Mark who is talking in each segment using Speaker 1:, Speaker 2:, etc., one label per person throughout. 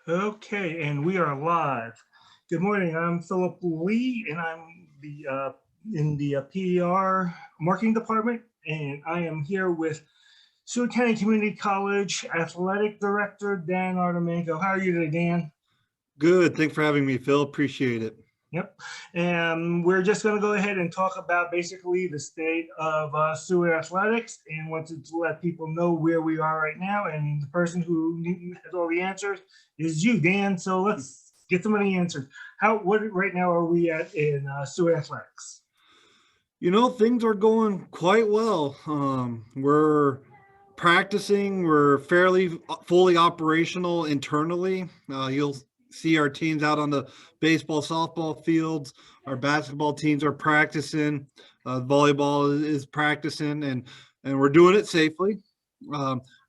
Speaker 1: Okay, and we are live. Good morning. I'm Philip Lee, and I'm in the PR marketing department, and I am here with Seward County Community College Athletic Director Dan Artamenko. How are you today, Dan?
Speaker 2: Good. Thanks for having me, Phil. Appreciate it.
Speaker 1: Yep. And we're just going to go ahead and talk about basically the state of Seward athletics, and wanted to let people know where we are right now. And the person who has all the answers is you, Dan. So let's get some of the answers. What right now are we at in Seward athletics?
Speaker 2: Things are going quite well. We're practicing. We're fairly fully operational internally. You'll see our teams out on the baseball, softball fields. Our basketball teams are practicing. Volleyball is practicing, and we're doing it safely.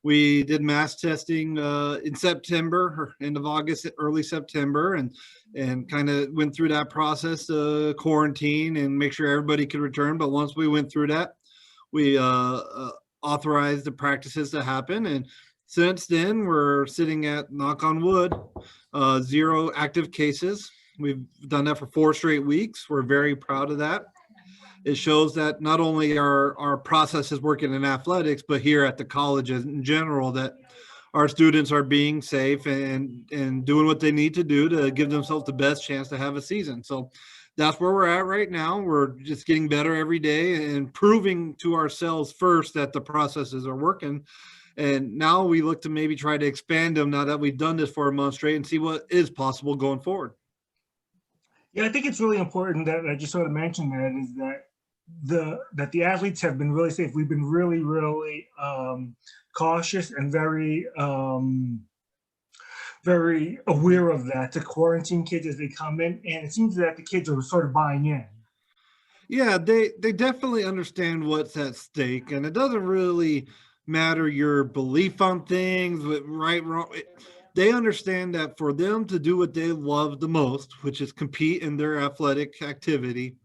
Speaker 2: We did mass testing in September, or end of August, early September, and kind of went through that process to quarantine and make sure everybody could return. But once we went through that, we authorized the practices to happen. And since then, we're sitting at, knock on wood, 0 active cases. We've done that for 4 straight weeks. We're very proud of that. It shows that not only are our processes working in athletics, but here at the college in general, that our students are being safe and doing what they need to do to give themselves the best chance to have a season. So that's where we're at right now. We're just getting better every day and proving to ourselves first that the processes are working. And now we look to maybe try to expand them now that we've done this for a month straight and see what is possible going forward.
Speaker 1: Yeah, I think it's really important that I just sort of mentioned that is that the athletes have been really safe. We've been really cautious and very aware of that, to quarantine kids as they come in, and it seems that the kids are sort of buying in.
Speaker 2: Yeah, they definitely understand what's at stake, and it doesn't really matter your belief on things, right, wrong. They understand that for them to do what they love the most, which is compete in their athletic activity,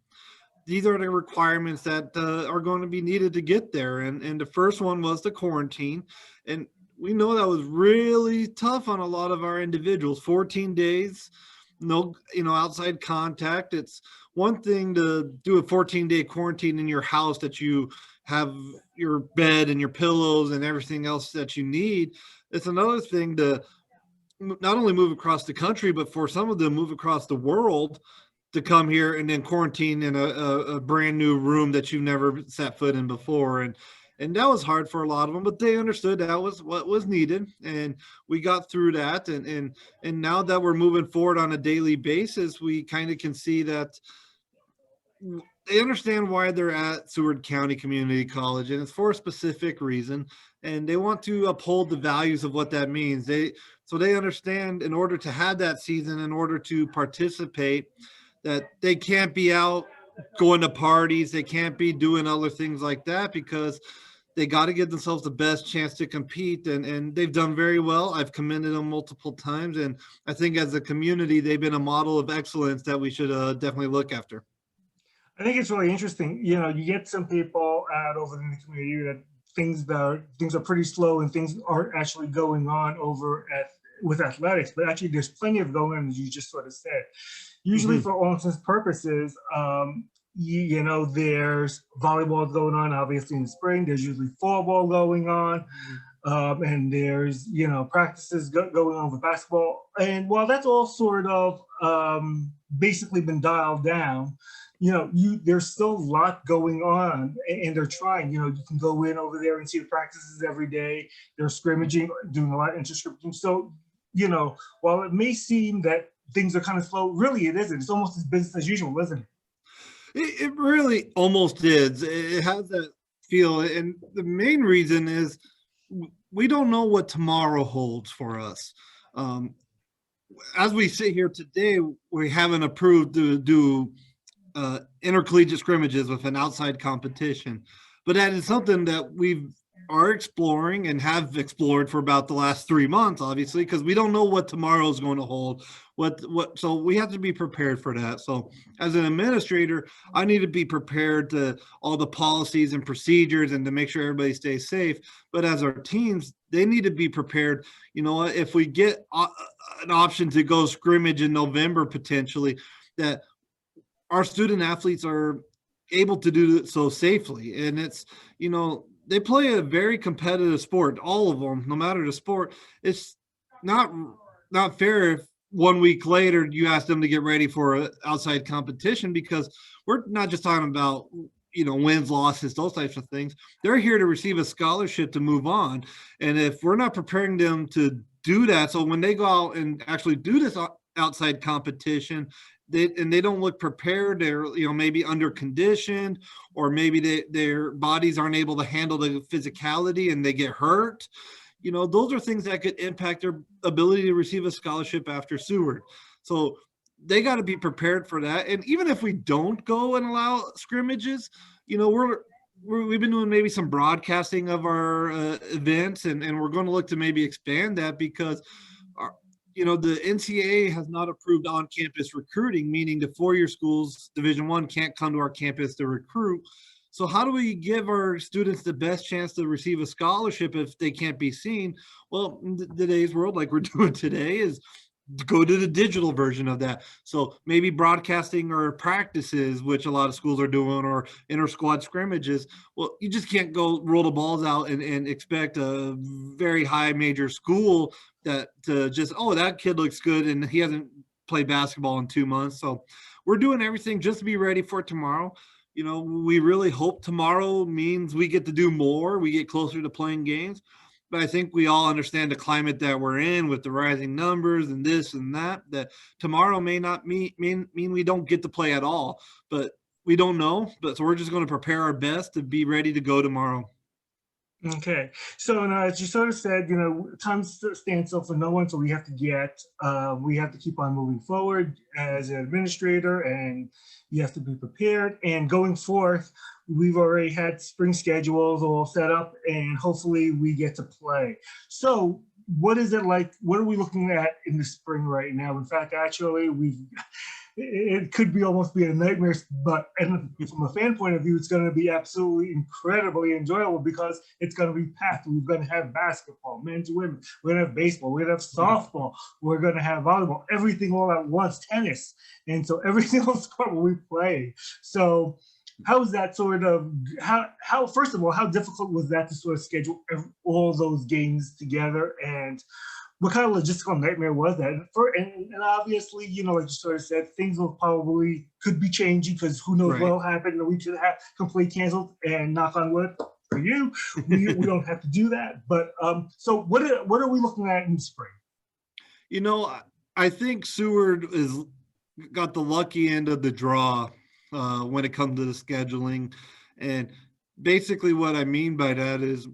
Speaker 2: these are the requirements that are going to be needed to get there. And the first one was the quarantine. And we know that was really tough on a lot of our individuals. 14 days, no, outside contact. It's one thing to do a 14-day quarantine in your house, that you have your bed and your pillows and everything else that you need. It's another thing to not only move across the country, but for some of them move across the world to come here and then quarantine in a brand new room that you've never set foot in before. And that was hard for a lot of them, but they understood that was what was needed. And we got through that. And now that we're moving forward on a daily basis, we kind of can see that they understand why they're at Seward County Community College, and it's for a specific reason. And they want to uphold the values of what that means. So they understand, in order to have that season, in order to participate, that they can't be out going to parties. They can't be doing other things like that, because they got to give themselves the best chance to compete. And they've done very well. I've commended them multiple times. And I think as a community, they've been a model of excellence that we should definitely look after.
Speaker 1: I think it's really interesting. You get some people out over in the community that things are pretty slow and things aren't actually going on with athletics, but actually there's plenty of going on, as you just sort of said. Usually, for all intents and purposes, there's volleyball going on, obviously in the spring. There's usually fall ball going on, and there's practices going on with basketball. And while that's all sort of basically been dialed down, there's still a lot going on, and they're trying. You can go in over there and see the practices every day. They're scrimmaging, doing a lot of inter-scrimmaging. So, while it may seem that things are kind of slow, really it isn't. It's almost as business as usual, isn't it?
Speaker 2: It really almost is. It has that feel. And the main reason is we don't know what tomorrow holds for us. As we sit here today, we haven't approved to do intercollegiate scrimmages with an outside competition. But that is something that we've are exploring and have explored for about the last 3 months, obviously, because we don't know what tomorrow is going to hold. So we have to be prepared for that. So as an administrator, I need to be prepared to all the policies and procedures and to make sure everybody stays safe. But as our teams, they need to be prepared. You know, if we get an option to go scrimmage in November potentially, that our student athletes are able to do it so safely. And it's, you know, they play a very competitive sport, all of them, no matter the sport. It's not fair if 1 week later you ask them to get ready for an outside competition, because we're not just talking about, you know, wins, losses, those types of things. They're here to receive a scholarship to move on. And if we're not preparing them to do that, so when they go out and actually do this outside competition, they don't look prepared, they're, you know, maybe under conditioned, or maybe their bodies aren't able to handle the physicality and they get hurt. You know, those are things that could impact their ability to receive a scholarship after Seward. So they got to be prepared for that. And even if we don't go and allow scrimmages, you know, we've been doing maybe some broadcasting of our events, and we're going to look to maybe expand that, because you know, the NCAA has not approved on-campus recruiting, meaning the four-year schools, Division I, can't come to our campus to recruit. So how do we give our students the best chance to receive a scholarship if they can't be seen? Well, in today's world, like we're doing today, is go to the digital version of that. So maybe broadcasting our practices, which a lot of schools are doing, or inter-squad scrimmages. Well, you just can't go roll the balls out and expect a very high major school that to just, oh, that kid looks good and he hasn't played basketball in 2 months. So we're doing everything just to be ready for tomorrow. You know, we really hope tomorrow means we get to do more, we get closer to playing games. But I think we all understand the climate that we're in with the rising numbers and this and that tomorrow may not mean we don't get to play at all. But we don't know. But so we're just going to prepare our best to be ready to go tomorrow.
Speaker 1: Okay, so now, as you sort of said, you know, time stands still for no one, so we have to keep on moving forward as an administrator, and you have to be prepared. And going forth, we've already had spring schedules all set up, and hopefully we get to play. So what is it like? What are we looking at in the spring right now? In fact, actually, it could be almost be a nightmare, but and from a fan point of view, it's going to be absolutely incredibly enjoyable, because it's going to be packed. We're going to have basketball, men's, women. We're going to have baseball. We're going to have softball. We're going to have volleyball. Everything all at once. Tennis, and so every single sport will be played. So how is that sort of how first of all, how difficult was that to sort of schedule all those games together, and what kind of logistical nightmare was that? And obviously, you know, like you sort of said, things will probably could be changing, because who knows what will happen. We could have completely canceled, and knock on wood for you, we don't have to do that. But so what are we looking at in spring?
Speaker 2: You know, I think Seward got the lucky end of the draw when it comes to the scheduling. And basically what I mean by that is,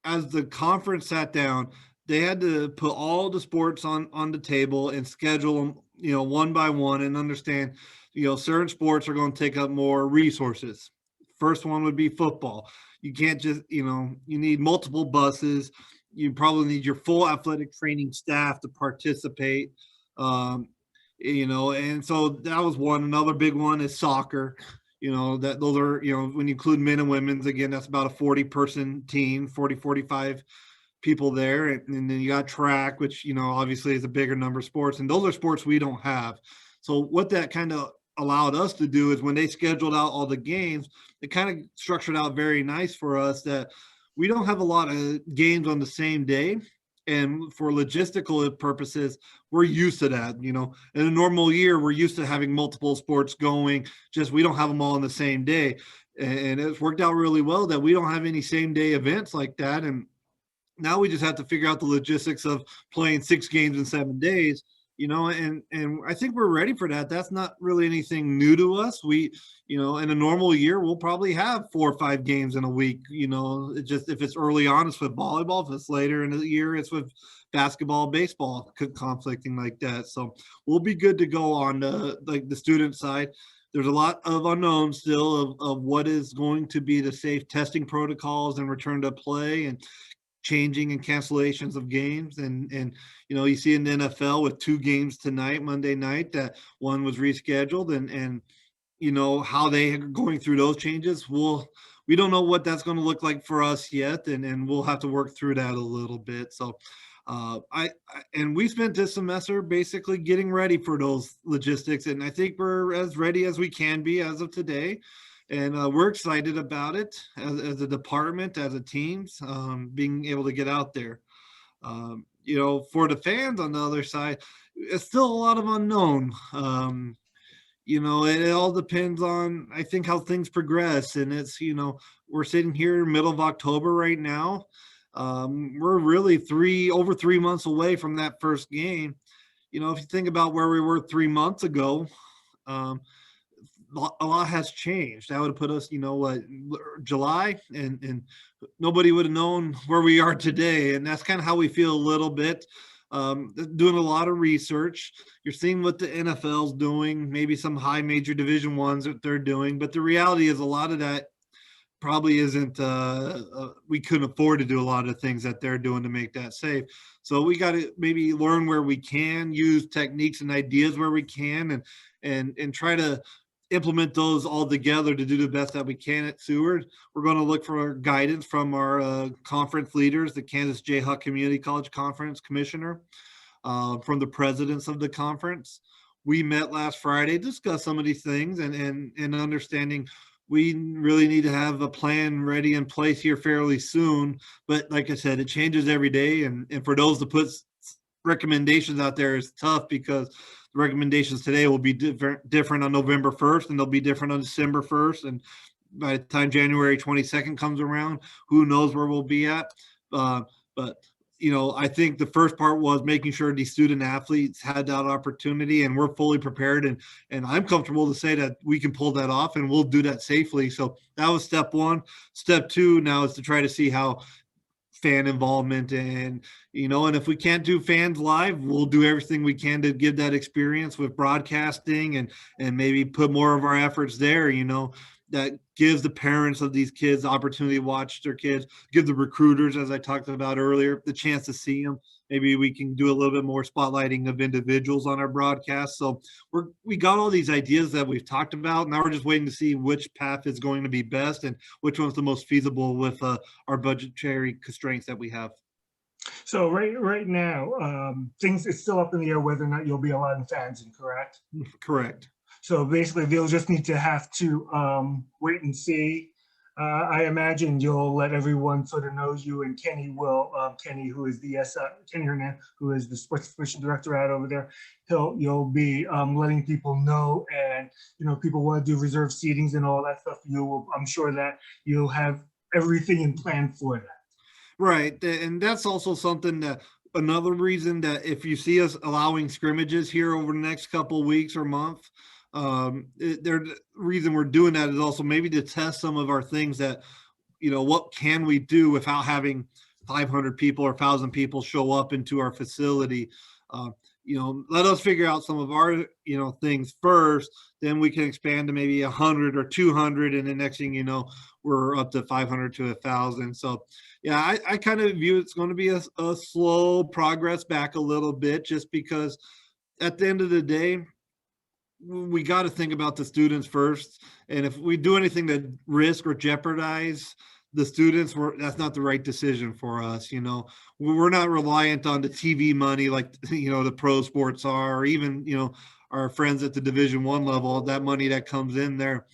Speaker 2: as the conference sat down, they had to put all the sports on the table and schedule them, you know, one by one, and understand, you know, certain sports are going to take up more resources. First one would be football. You can't just, you know, you need multiple buses. You probably need your full athletic training staff to participate. You know, and so that was one. Another big one is soccer. You know, those are, you know, when you include men and women's, again, that's about a 40-person team, 45 people there. And then you got track, which, you know, obviously is a bigger number of sports, and those are sports we don't have. So what that kind of allowed us to do is, when they scheduled out all the games, it kind of structured out very nice for us that we don't have a lot of games on the same day. And for logistical purposes, we're used to that. You know, in a normal year, we're used to having multiple sports going, just we don't have them all on the same day. And it's worked out really well that we don't have any same day events like that. And now we just have to figure out the logistics of playing 6 games in 7 days, you know, and I think we're ready for that. That's not really anything new to us. We, you know, in a normal year, we'll probably have 4 or 5 games in a week, you know. It just, if it's early on, it's with volleyball. If it's later in the year, it's with basketball, baseball, conflicting like that. So we'll be good to go on the student side. there's a lot of unknowns still of what is going to be the safe testing protocols and return to play and changing and cancellations of games. And you see in the NFL with 2 games tonight, Monday night, that one was rescheduled, and how they are going through those changes. We don't know what that's going to look like for us yet, and we'll have to work through that a little bit. So and we spent this semester basically getting ready for those logistics, and I think we're as ready as we can be as of today. And we're excited about it as a department, as a teams, being able to get out there. For the fans on the other side, it's still a lot of unknown. It all depends on, I think, how things progress. And it's, we're sitting here middle of October right now. We're really over 3 months away from that first game. If you think about where we were 3 months ago, a lot has changed. That would have put us, July, and nobody would have known where we are today. And that's kind of how we feel a little bit. Doing a lot of research. You're seeing what the NFL's doing, maybe some high major division ones that they're doing. But the reality is a lot of that probably isn't, we couldn't afford to do a lot of things that they're doing to make that safe. So we got to maybe learn where we can, use techniques and ideas where we can, and try to implement those all together to do the best that we can at Seward. We're going to look for guidance from our conference leaders, the Kansas Jayhawk Community College Conference Commissioner, from the presidents of the conference. We met last Friday, discussed some of these things, and understanding we really need to have a plan ready in place here fairly soon. But like I said, it changes every day. And for those to put recommendations out there is tough, because the recommendations today will be different on November 1st, and they'll be different on December 1st. And by the time January 22nd comes around, who knows where we'll be at. But I think the first part was making sure these student athletes had that opportunity, and we're fully prepared. And I'm comfortable to say that we can pull that off, and we'll do that safely. So that was step one. Step two now is to try to see how fan involvement, and if we can't do fans live, we'll do everything we can to give that experience with broadcasting, and maybe put more of our efforts there, that gives the parents of these kids the opportunity to watch their kids, give the recruiters, as I talked about earlier, the chance to see them. Maybe we can do a little bit more spotlighting of individuals on our broadcast. So we got all these ideas that we've talked about. Now we're just waiting to see which path is going to be best and which one's the most feasible with our budgetary constraints that we have.
Speaker 1: So right now, things it's still up in the air whether or not you'll be allowing fans in, correct?
Speaker 2: Correct.
Speaker 1: So basically, they'll just need to have to wait and see. I imagine you'll let everyone sort of know you, and Kenny will. Kenny, who is the Kenny Hernan, who is the sports information director out over there, you'll be letting people know, and people want to do reserve seatings and all that stuff. I'm sure that you'll have everything in plan for that.
Speaker 2: Right, and that's also something that. Another reason that if you see us allowing scrimmages here over the next couple of weeks or month, the reason we're doing that is also maybe to test some of our things that, what can we do without having 500 people or 1,000 people show up into our facility. Let us figure out some of our, things first, then we can expand to maybe 100 or 200. And the next thing we're up to 500 to 1,000. So yeah, I kind of view it's going to be a slow progress back a little bit, just because at the end of the day, we got to think about the students first. And if we do anything to risk or jeopardize the students, that's not the right decision for us. We're not reliant on the TV money like, the pro sports are, or even, our friends at the Division I level, that money that comes in there.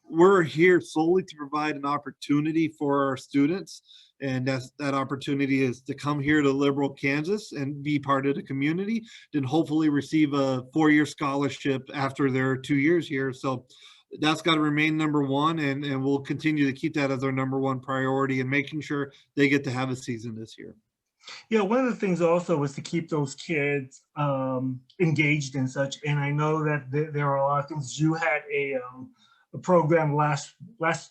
Speaker 2: We're here solely to provide an opportunity for our students. And that opportunity is to come here to Liberal, Kansas and be part of the community, then hopefully receive a 4-year scholarship after their 2 years here. So that's got to remain number one, and we'll continue to keep that as our number one priority, and making sure they get to have a season this year.
Speaker 1: Yeah, one of the things also was to keep those kids engaged and such. And I know that there are a lot of things. You had a program last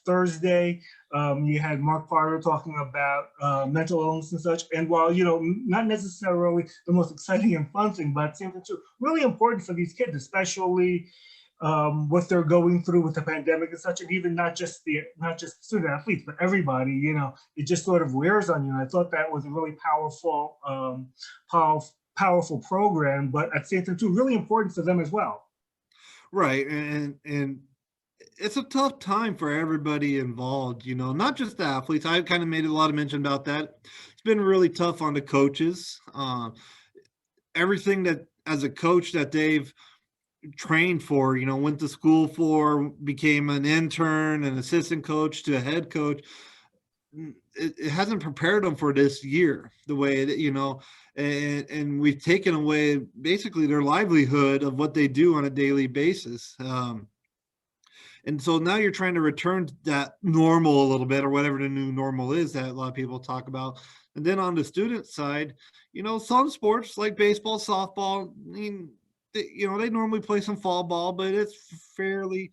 Speaker 1: Thursday. You had Mark Farter talking about mental illness and such. And while, not necessarily the most exciting and fun thing, but it seems really important for these kids, especially what they're going through with the pandemic and such, and even not just student athletes, but everybody. It just sort of wears on you. And I thought that was a really powerful program, but at the same time too, really important for them as well.
Speaker 2: Right. And it's a tough time for everybody involved, not just the athletes. I kind of made a lot of mention about that. It's been really tough on the coaches. Everything that as a coach that they've trained for, went to school for, became an intern, an assistant coach to a head coach. It hasn't prepared them for this year the way and we've taken away basically their livelihood of what they do on a daily basis. And so now you're trying to return to that normal a little bit, or whatever the new normal is that a lot of people talk about. And then on the student side, some sports like baseball, softball, they normally play some fall ball, but it's fairly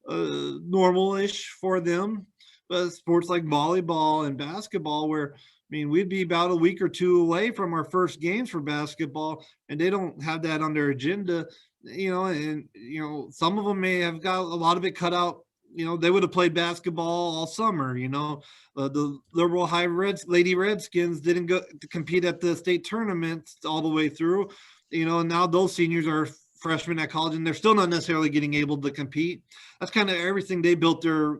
Speaker 2: normal-ish for them. But sports like volleyball and basketball, where we'd be about a week or two away from our first games for basketball, and they don't have that on their agenda. Some of them may have got a lot of it cut out. They would have played basketball all summer. The Liberal Lady Redskins didn't go to compete at the state tournaments all the way through. And now those seniors are freshmen at college, and they're still not necessarily getting able to compete. That's kind of everything they built their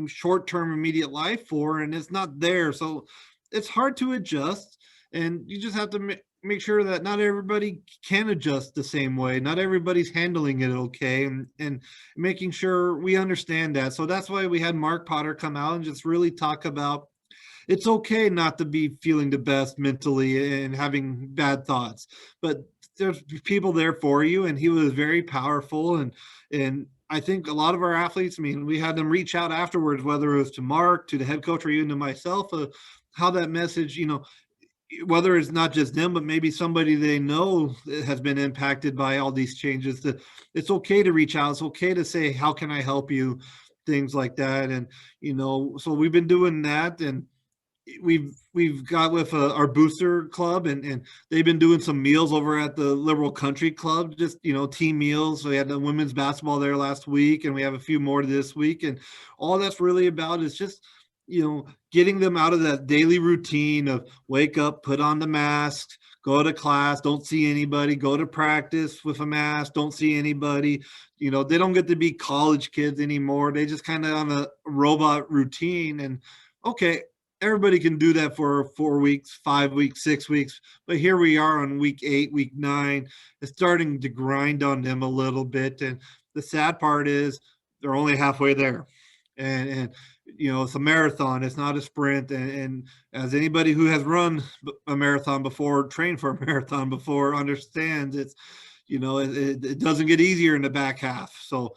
Speaker 2: short-term immediate life for, and it's not there. So it's hard to adjust, and you just have to make sure that not everybody can adjust the same way. Not everybody's handling it okay, and making sure we understand that. So that's why we had Mark Potter come out and just really talk about it's okay not to be feeling the best mentally and having bad thoughts, but there's people there for you. And he was very powerful. And I think a lot of our athletes, we had them reach out afterwards, whether it was to Mark, to the head coach, or even to myself, how that message, whether it's not just them, but maybe somebody they know has been impacted by all these changes, that it's okay to reach out. It's okay to say, how can I help you? Things like that. And, so we've been doing that, and we've got with our booster club, and they've been doing some meals over at the Liberal Country Club, just, team meals. So we had the women's basketball there last week, and we have a few more this week. And all that's really about is just, getting them out of that daily routine of wake up, put on the mask, go to class, don't see anybody, go to practice with a mask, don't see anybody. They don't get to be college kids anymore. They just kind of on a robot routine. And okay, everybody can do that for 4 weeks, 5 weeks, 6 weeks. But here we are on week 8, week 9. It's starting to grind on them a little bit. And the sad part is they're only halfway there. And it's a marathon. It's not a sprint. And as anybody who has run a marathon before, trained for a marathon before, understands, it's, it doesn't get easier in the back half. So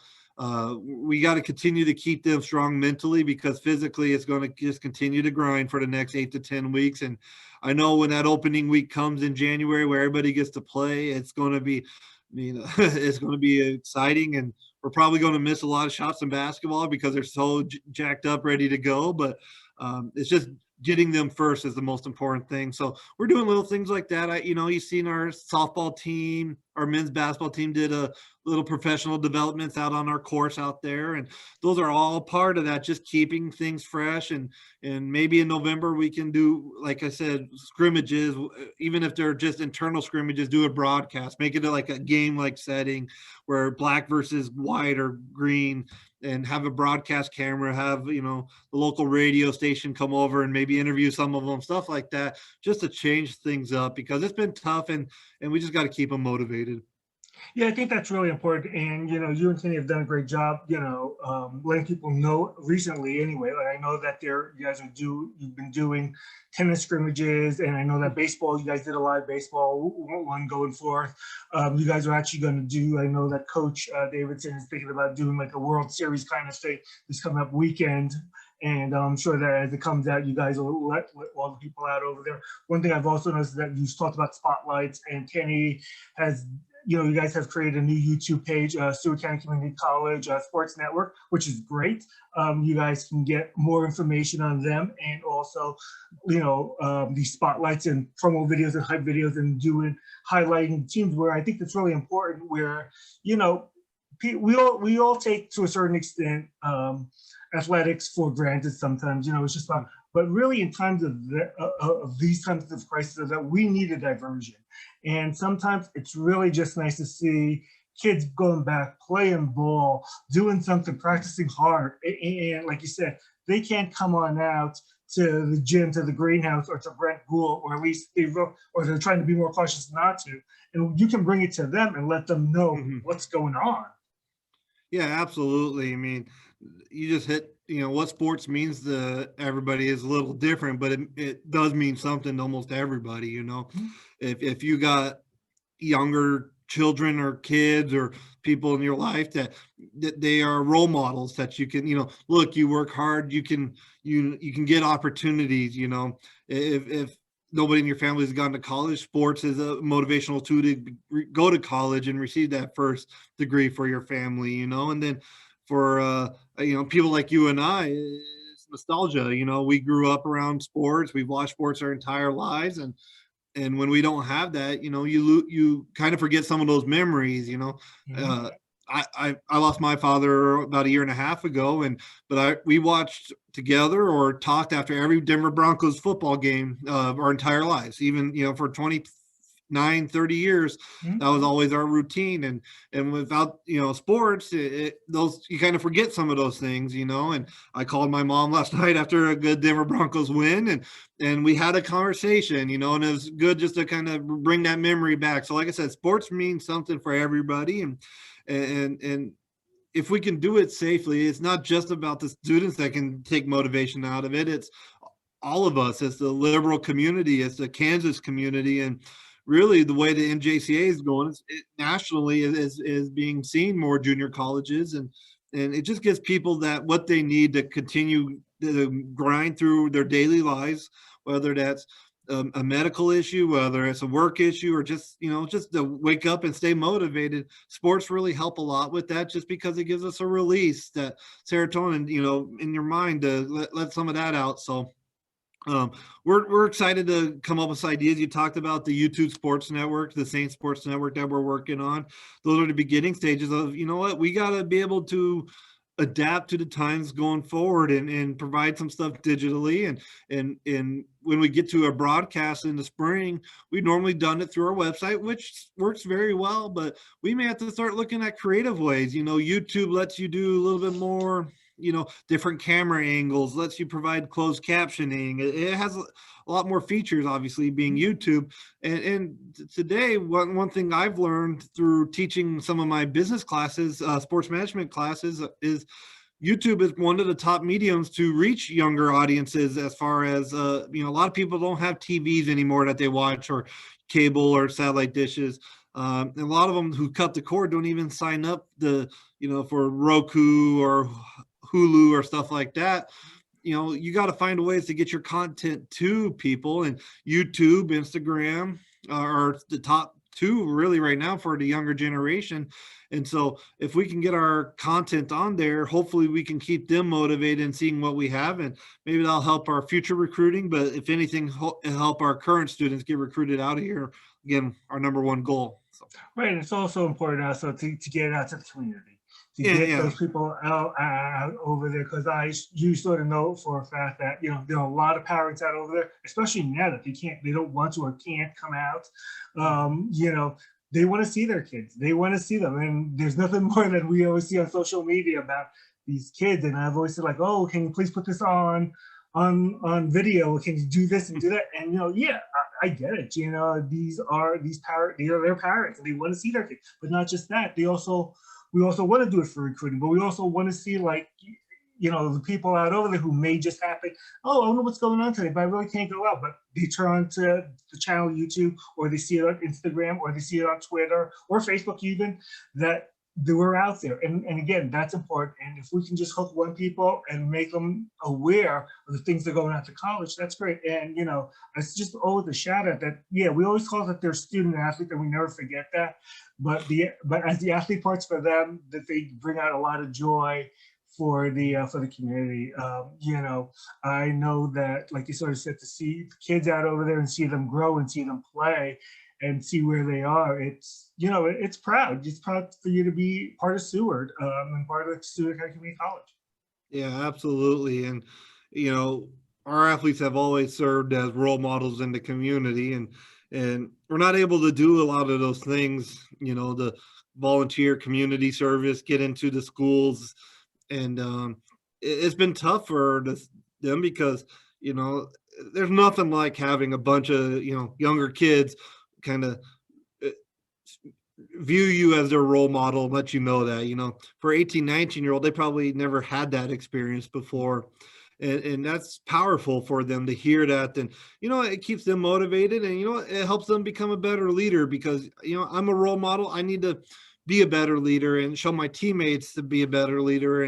Speaker 2: we got to continue to keep them strong mentally, because physically it's going to just continue to grind for the next 8 to 10 weeks. And I know when that opening week comes in January, where everybody gets to play, it's going to be, it's going to be exciting. And we're probably going to miss a lot of shots in basketball because they're so jacked up, ready to go. But it's just getting them first is the most important thing. So we're doing little things like that. You've seen our softball team, our men's basketball team did a little professional developments out on our course out there. And those are all part of that, just keeping things fresh. And maybe in November we can do, like I said, scrimmages, even if they're just internal scrimmages, do a broadcast, make it like a game-like setting where black versus white or green, and have a broadcast camera, have, the local radio station come over and maybe interview some of them, stuff like that, just to change things up, because it's been tough, and we just got to keep them motivated.
Speaker 1: Yeah, I think that's really important. And, you and Kenny have done a great job, letting people know recently anyway. Like, I know that you've been doing tennis scrimmages, and I know that baseball, you guys did a live baseball one going forth. You guys are actually going to do, I know that Coach Davidson is thinking about doing like a World Series kind of thing this coming up weekend. And I'm sure that as it comes out, you guys will let all the people out over there. One thing I've also noticed is that you talked about spotlights, and Kenny has, you guys have created a new YouTube page, Seward County Community College Sports Network, which is great. You guys can get more information on them, and also, these spotlights and promo videos and hype videos, and highlighting teams, where I think that's really important, where, we all take to a certain extent athletics for granted sometimes. It's just about, but really in times of these times of crisis, that we need a diversion, and sometimes it's really just nice to see kids going back, playing ball, doing something, practicing hard, and like you said, they can't come on out to the gym, to the greenhouse, or to Brent Gould, or at least or they're trying to be more cautious not to. And you can bring it to them and let them know what's going on.
Speaker 2: Yeah, absolutely. I mean, you just hit, what sports means to everybody is a little different, but it does mean something to almost everybody. If you got younger children or kids or people in your life that they are role models that you can, look, you work hard, you can get opportunities. If nobody in your family has gone to college, sports is a motivational tool to go to college and receive that first degree for your family. And then for people like you and I, it's nostalgia. We grew up around sports, we've watched sports our entire lives, and when we don't have that, you kind of forget some of those memories. I lost my father about a year and a half ago, but we watched together or talked after every Denver Broncos football game our entire lives, even for 29-30 years. That was always our routine, and without sports, those, you kind of forget some of those things. And I called my mom last night after a good Denver Broncos win, and we had a conversation, and it was good just to kind of bring that memory back. So like I said, sports means something for everybody, and if we can do it safely, it's not just about the students that can take motivation out of it. It's all of us. It's the liberal community, it's the Kansas community, and really the way the NJCA is going, nationally is being seen more junior colleges, and it just gives people that what they need to continue to grind through their daily lives, whether that's a medical issue, whether it's a work issue, or just just to wake up and stay motivated. Sports really help a lot with that, just because it gives us a release, that serotonin in your mind, to let some of that out. So we're excited to come up with ideas. You talked about the YouTube Sports Network, the Saint Sports Network that we're working on. Those are the beginning stages of, what, we got to be able to adapt to the times going forward, and provide some stuff digitally. And when we get to a broadcast in the spring, we've normally done it through our website, which works very well, but we may have to start looking at creative ways. YouTube lets you do a little bit more, different camera angles, lets you provide closed captioning. It has a lot more features, obviously, being YouTube. And today, one thing I've learned through teaching some of my business classes, sports management classes, is YouTube is one of the top mediums to reach younger audiences, as far as, a lot of people don't have TVs anymore that they watch, or cable or satellite dishes. And a lot of them who cut the cord don't even sign up for Roku or Hulu or stuff like that. You got to find ways to get your content to people, and YouTube, Instagram are the top two really right now for the younger generation. And so if we can get our content on there, hopefully we can keep them motivated and seeing what we have, and maybe that'll help our future recruiting. But if anything, help our current students get recruited out of here. Again, our number one goal. So.
Speaker 1: Right. And it's also important also to get it out to the community, to get those people out over there, because you sort of know for a fact that there are a lot of parents out over there, especially now that they don't want to or can't come out. They want to see their kids, they want to see them, and there's nothing more than we always see on social media about these kids. And I've always said, like, oh, can you please put this on video? Can you do this and do that? And I get it. These are their parents, and they want to see their kids. But not just that, we also want to do it for recruiting, but we also want to see, like, the people out over there who may just happen, oh, I wonder what's going on today, but I really can't go out. But they turn on to the channel YouTube, or they see it on Instagram, or they see it on Twitter or Facebook even, that we're out there. And again, that's important. And if we can just hook one people and make them aware of the things that are going on to college, that's great. And it's just always a shout out that, we always call it their student athlete, and we never forget that. But as the athlete parts for them, that they bring out a lot of joy for the community. I know that, like you sort of said, to see kids out over there and see them grow and see them play, and see where they are, it's, you know, it's proud. It's proud for you to be part of Seward, and part of Seward County Community College.
Speaker 2: Yeah, absolutely. And, you know, our athletes have always served as role models in the community, and we're not able to do a lot of those things, you know, the volunteer community service, get into the schools. And it's been tough for them because, you know, there's nothing like having a bunch of, you know, younger kids kind of view you as their role model and let you know that, you know, for 18, 19-year-old, they probably never had that experience before. And that's powerful for them to hear that. And, you know, it keeps them motivated, and, you know, it helps them become a better leader because, you know, I'm a role model. I need to be a better leader and show my teammates to be a better leader.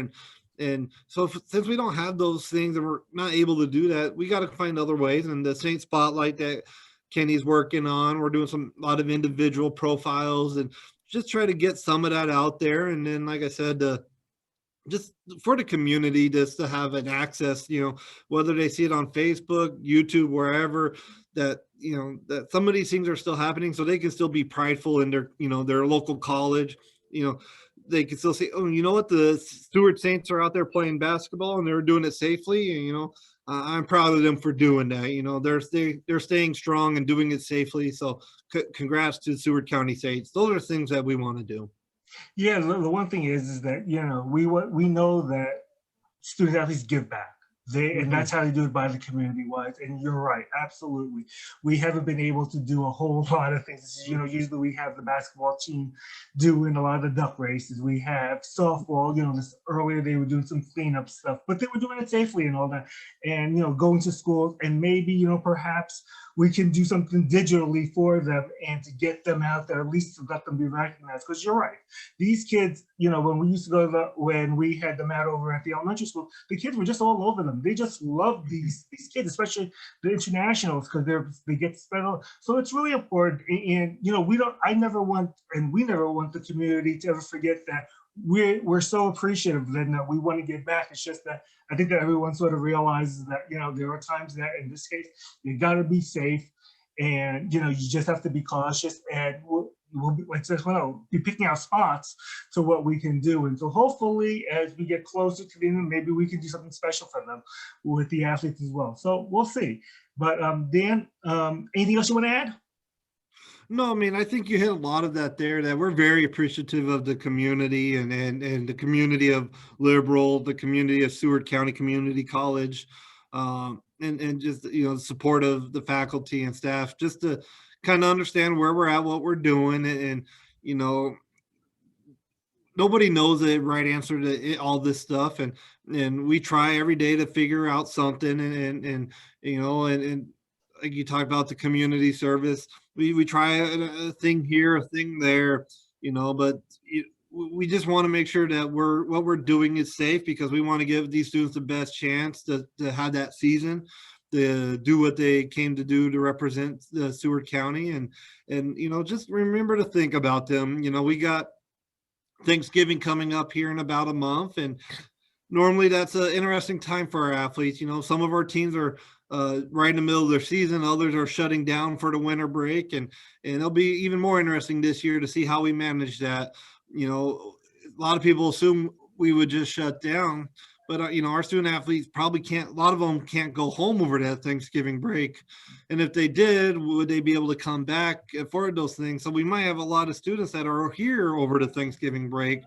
Speaker 2: And so since we don't have those things and we're not able to do that, we got to find other ways. And the Saint Spotlight that Kenny's working on, we're doing a lot of individual profiles and just try to get some of that out there. And then, like I said, just for the community, just to have an access, you know, whether they see it on Facebook, YouTube, wherever, that, you know, that some of these things are still happening, so they can still be prideful in their, you know, their local college. You know, they can still say, oh, you know what, the Stewart Saints are out there playing basketball and they're doing it safely. And, you know, I'm proud of them for doing that. You know, they're staying strong and doing it safely. So congrats to Seward County Saints. Those are things that we want to do.
Speaker 1: Yeah, the one thing is that, you know, we know that student athletes give back. And
Speaker 2: Mhm.
Speaker 1: that's how they do it, by the community wise. And you're right, absolutely. We haven't been able to do a whole lot of things. You know, usually we have the basketball team doing a lot of the duck races. We have softball, you know, this earlier they were doing some cleanup stuff, but they were doing it safely and all that. And, you know, going to schools, and maybe, you know, perhaps we can do something digitally for them and to get them out there, at least to let them be recognized. Because you're right, these kids, you know, when we used to go to when we had them out over at the elementary school, the kids were just all over them. They just love these kids, especially the internationals, because they get to spend all. So it's really important. And, you know, I never want, and we never want the community to ever forget that we're so appreciative and that we want to give back. It's just that I think that everyone sort of realizes that, you know, there are times that in this case you got to be safe, and, you know, you just have to be cautious, and we'll be, like this, we'll be picking out spots to what we can do. And so hopefully as we get closer to the end, maybe we can do something special for them with the athletes as well. So we'll see. But Dan, anything else you want to add?
Speaker 2: No, I mean, I think you hit a lot of that there, that we're very appreciative of the community and the community of Liberal, the community of Seward County Community College, and just, you know, the support of the faculty and staff, just to kind of understand where we're at, what we're doing. And, you know, nobody knows the right answer to all this stuff. And we try every day to figure out something. And you know, and like you talked about the community service, we try a thing here, a thing there, you know, but we just want to make sure that what we're doing is safe, because we want to give these students the best chance to have that season, to do what they came to do, to represent the Seward County. And you know, just remember to think about them. You know, we got Thanksgiving coming up here in about a month, and normally that's an interesting time for our athletes. You know, some of our teams are right in the middle of their season, others are shutting down for the winter break, and it'll be even more interesting this year to see how we manage that. You know, a lot of people assume we would just shut down, but you know, our student athletes probably can't. A lot of them can't go home over that Thanksgiving break, and if they did, would they be able to come back for those things? So we might have a lot of students that are here over the Thanksgiving break.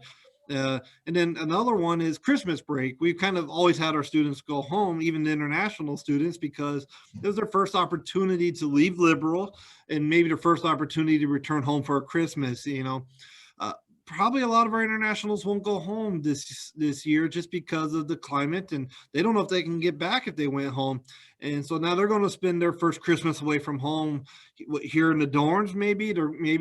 Speaker 2: And then another one is Christmas break. We've kind of always had our students go home, even the international students, because it was their first opportunity to leave Liberal, and maybe their first opportunity to return home for Christmas. You know, probably a lot of our internationals won't go home this year just because of the climate, and they don't know if they can get back if they went home. And so now they're going to spend their first Christmas away from home here in the dorms. Maybe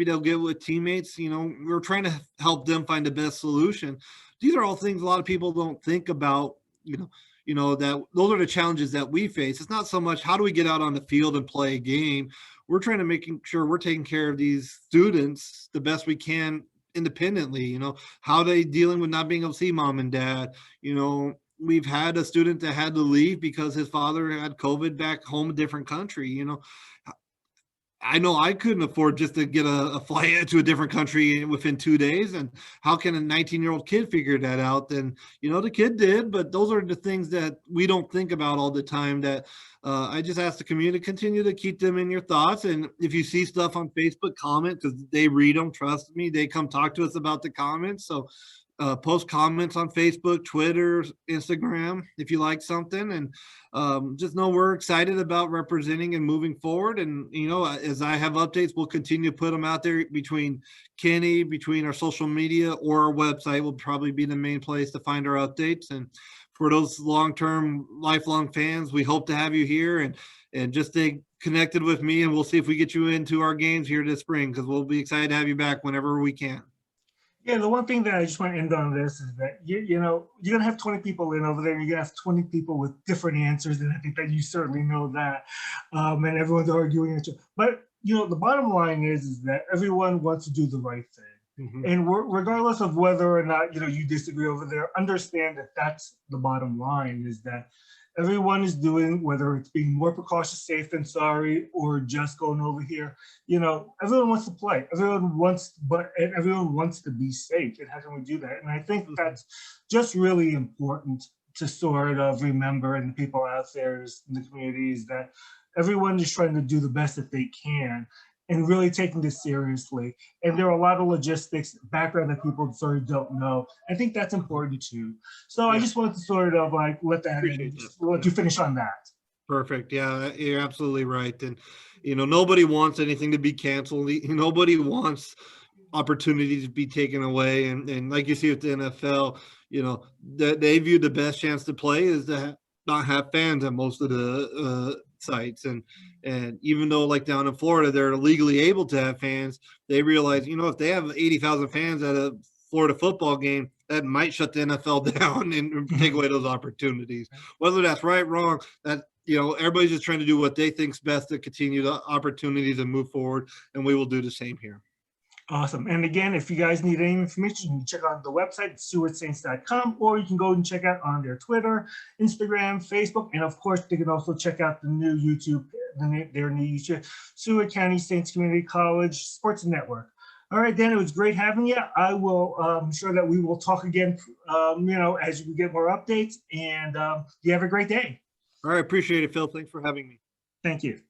Speaker 2: they'll get with teammates. You know, we're trying to help them find the best solution. These are all things a lot of people don't think about. You know that those are the challenges that we face. It's not so much how do we get out on the field and play a game. We're trying to making sure we're taking care of these students the best we can independently. You know, how they dealing with not being able to see mom and dad. You know, we've had a student that had to leave because his father had COVID back home, a different country. You know, I know I couldn't afford just to get a flight to a different country within 2 days. And how can a 19-year-old kid figure that out? And, the kid did, but those are the things that we don't think about all the time that I just ask the community to continue to keep them in your thoughts. And if you see stuff on Facebook, comment, because they read them. Trust me, they come talk to us about the comments. So post comments on Facebook, Twitter, Instagram, if you like something. And just know we're excited about representing and moving forward. And, as I have updates, we'll continue to put them out there between Kenny, between our social media, or our website will probably be the main place to find our updates. And for those long-term, lifelong fans, we hope to have you here and just stay connected with me. And we'll see if we get you into our games here this spring, because we'll be excited to have you back whenever we can.
Speaker 1: Yeah, the one thing that I just want to end on this is that, you're going to have 20 people in over there, and you're going to have 20 people with different answers, and I think that you certainly know that, and everyone's arguing. But, the bottom line is that everyone wants to do the right thing.
Speaker 2: Mm-hmm.
Speaker 1: And regardless of whether or not, you disagree over there, understand that that's the bottom line, is that everyone is doing, whether it's being more precautious, safe than sorry, or just going over here, everyone wants to play. Everyone wants to be safe. And how can we do that? And I think that's just really important to sort of remember, and the people out there in the communities, that everyone is trying to do the best that they can and really taking this seriously. And there are a lot of logistics, background that people sort of don't know. I think that's important too. So I just wanted to sort of let you finish on that.
Speaker 2: Perfect. Yeah, you're absolutely right. And, nobody wants anything to be canceled. Nobody wants opportunities to be taken away. And like you see with the NFL, they view the best chance to play is to not have fans at most of the sites. And even though, like down in Florida, they're legally able to have fans, they realize, if they have 80,000 fans at a Florida football game, that might shut the NFL down and take away those opportunities. Whether that's right, wrong, that, everybody's just trying to do what they think's best to continue the opportunities and move forward. And we will do the same here.
Speaker 1: Awesome. And again, if you guys need any information, you can check out the website, SewardSaints.com, or you can go and check out on their Twitter, Instagram, Facebook, and of course, they can also check out the new YouTube, their new YouTube, Seward County Saints Community College Sports Network. All right, Dan, it was great having you. I will, I'm sure that we will talk again, as we get more updates, and you have a great day.
Speaker 2: All right, appreciate it, Phil. Thanks for having me.
Speaker 1: Thank you.